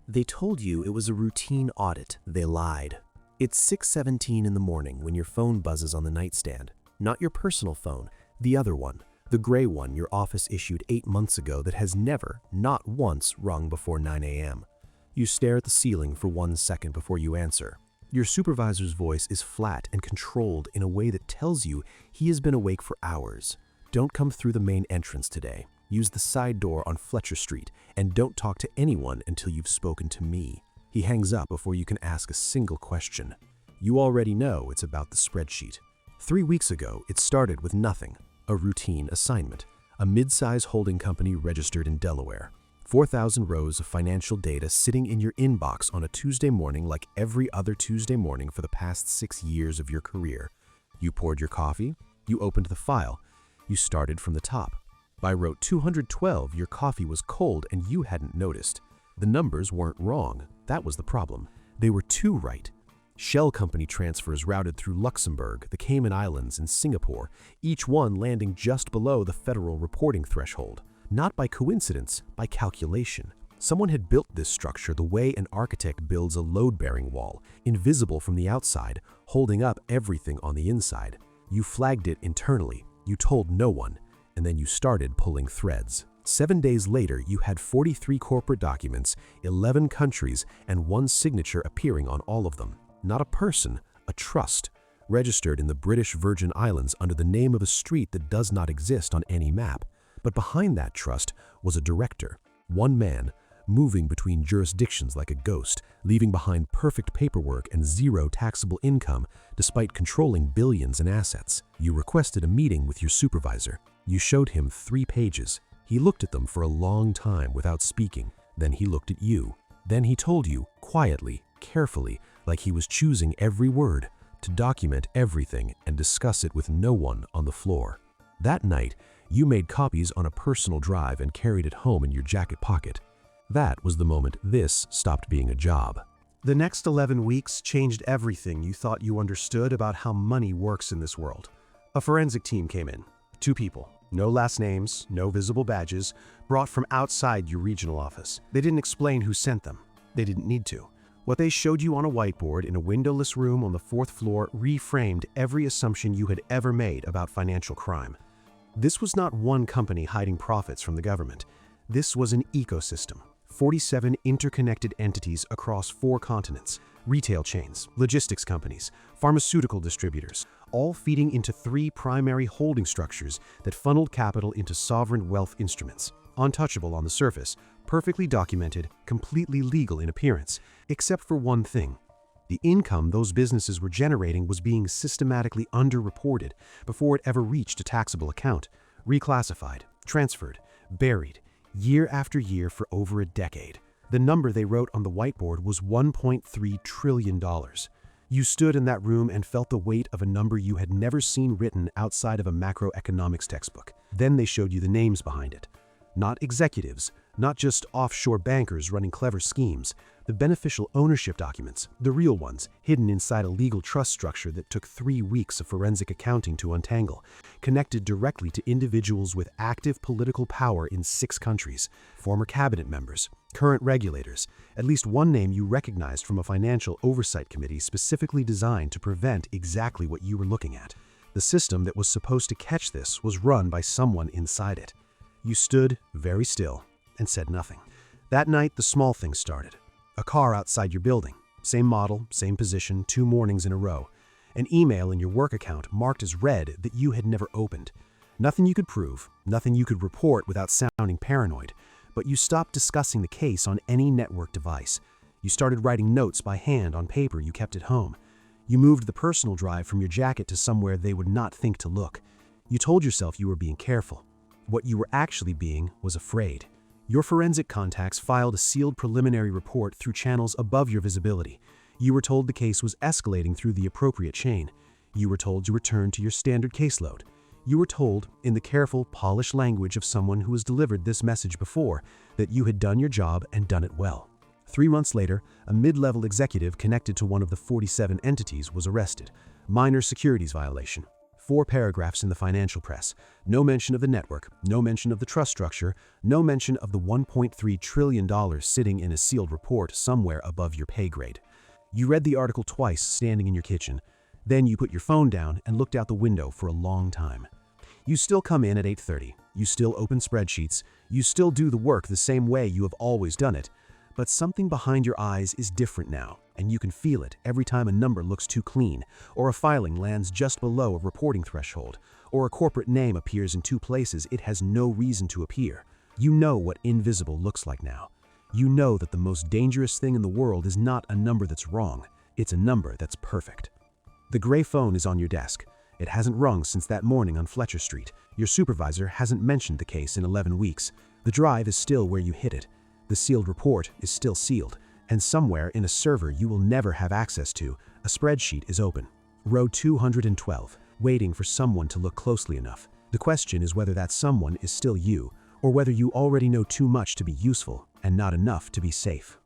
They told you it was a routine audit. They lied. It's 6:17 in the morning when your phone buzzes on the nightstand. Not your personal phone, the other one, the gray one your office issued 8 months ago that has never, not once, rung before 9 a.m. You stare at the ceiling for 1 second before you answer. Your supervisor's voice is flat and controlled in a way that tells you he has been awake for hours. Don't come through the main entrance today. Use the side door on Fletcher Street, and don't talk to anyone until you've spoken to me. He hangs up before you can ask a single question. You already know it's about the spreadsheet. 3 weeks ago, it started with nothing, a routine assignment, a mid-size holding company registered in Delaware. 4,000 rows of financial data sitting in your inbox on a Tuesday morning like every other Tuesday morning for the past 6 years of your career. You poured your coffee, you opened the file, you started from the top. By row 212, your coffee was cold and you hadn't noticed. The numbers weren't wrong. That was the problem. They were too right. Shell company transfers routed through Luxembourg, the Cayman Islands, and Singapore, each one landing just below the federal reporting threshold. Not by coincidence, by calculation. Someone had built this structure the way an architect builds a load-bearing wall, invisible from the outside, holding up everything on the inside. You flagged it internally. You told no one. And then you started pulling threads. 7 days later, you had 43 corporate documents, 11 countries, and 1 signature appearing on all of them. Not a person, a trust, registered in the British Virgin Islands under the name of a street that does not exist on any map. But behind that trust was a director, one man, moving between jurisdictions like a ghost, leaving behind perfect paperwork and zero taxable income despite controlling billions in assets. You requested a meeting with your supervisor. You showed him 3 pages. He looked at them for a long time without speaking. Then he looked at you. Then he told you, quietly, carefully, like he was choosing every word, to document everything and discuss it with no one on the floor. That night, you made copies on a personal drive and carried it home in your jacket pocket. That was the moment this stopped being a job. The next 11 weeks changed everything you thought you understood about how money works in this world. A forensic team came in. 2 people. No last names, no visible badges, brought from outside your regional office. They didn't explain who sent them. They didn't need to. What they showed you on a whiteboard in a windowless room on the 4th floor reframed every assumption you had ever made about financial crime. This was not one company hiding profits from the government. This was an ecosystem. 47 interconnected entities across 4 continents. Retail chains, logistics companies, pharmaceutical distributors, all feeding into 3 primary holding structures that funneled capital into sovereign wealth instruments. Untouchable on the surface, perfectly documented, completely legal in appearance, except for one thing. The income those businesses were generating was being systematically underreported before it ever reached a taxable account, reclassified, transferred, buried, year after year for over a decade. The number they wrote on the whiteboard was $1.3 trillion. You stood in that room and felt the weight of a number you had never seen written outside of a macroeconomics textbook. Then they showed you the names behind it. Not executives, not just offshore bankers running clever schemes. The beneficial ownership documents, the real ones, hidden inside a legal trust structure that took 3 weeks of forensic accounting to untangle, connected directly to individuals with active political power in 6 countries, former cabinet members, current regulators, at least one name you recognized from a financial oversight committee specifically designed to prevent exactly what you were looking at. The system that was supposed to catch this was run by someone inside it. You stood very still and said nothing. That night, the small things started. A car outside your building, same model, same position, 2 mornings in a row. An email in your work account marked as read that you had never opened. Nothing you could prove, nothing you could report without sounding paranoid, but you stopped discussing the case on any network device. You started writing notes by hand on paper you kept at home. You moved the personal drive from your jacket to somewhere they would not think to look. You told yourself you were being careful. What you were actually being was afraid. Your forensic contacts filed a sealed preliminary report through channels above your visibility. You were told the case was escalating through the appropriate chain. You were told to return to your standard caseload. You were told, in the careful, polished language of someone who has delivered this message before, that you had done your job and done it well. 3 months later, a mid-level executive connected to one of the 47 entities was arrested. Minor securities violation. 4 paragraphs in the financial press. No mention of the network, no mention of the trust structure, no mention of the $1.3 trillion sitting in a sealed report somewhere above your pay grade. You read the article twice standing in your kitchen. Then you put your phone down and looked out the window for a long time. You still come in at 8:30. You still open spreadsheets. You still do the work the same way you have always done it. But something behind your eyes is different now, and you can feel it every time a number looks too clean, or a filing lands just below a reporting threshold, or a corporate name appears in 2 places it has no reason to appear. You know what invisible looks like now. You know that the most dangerous thing in the world is not a number that's wrong, it's a number that's perfect. The gray phone is on your desk. It hasn't rung since that morning on Fletcher Street. Your supervisor hasn't mentioned the case in 11 weeks. The drive is still where you hid it. The sealed report is still sealed, and somewhere in a server you will never have access to, a spreadsheet is open. Row 212, waiting for someone to look closely enough. The question is whether that someone is still you, or whether you already know too much to be useful and not enough to be safe.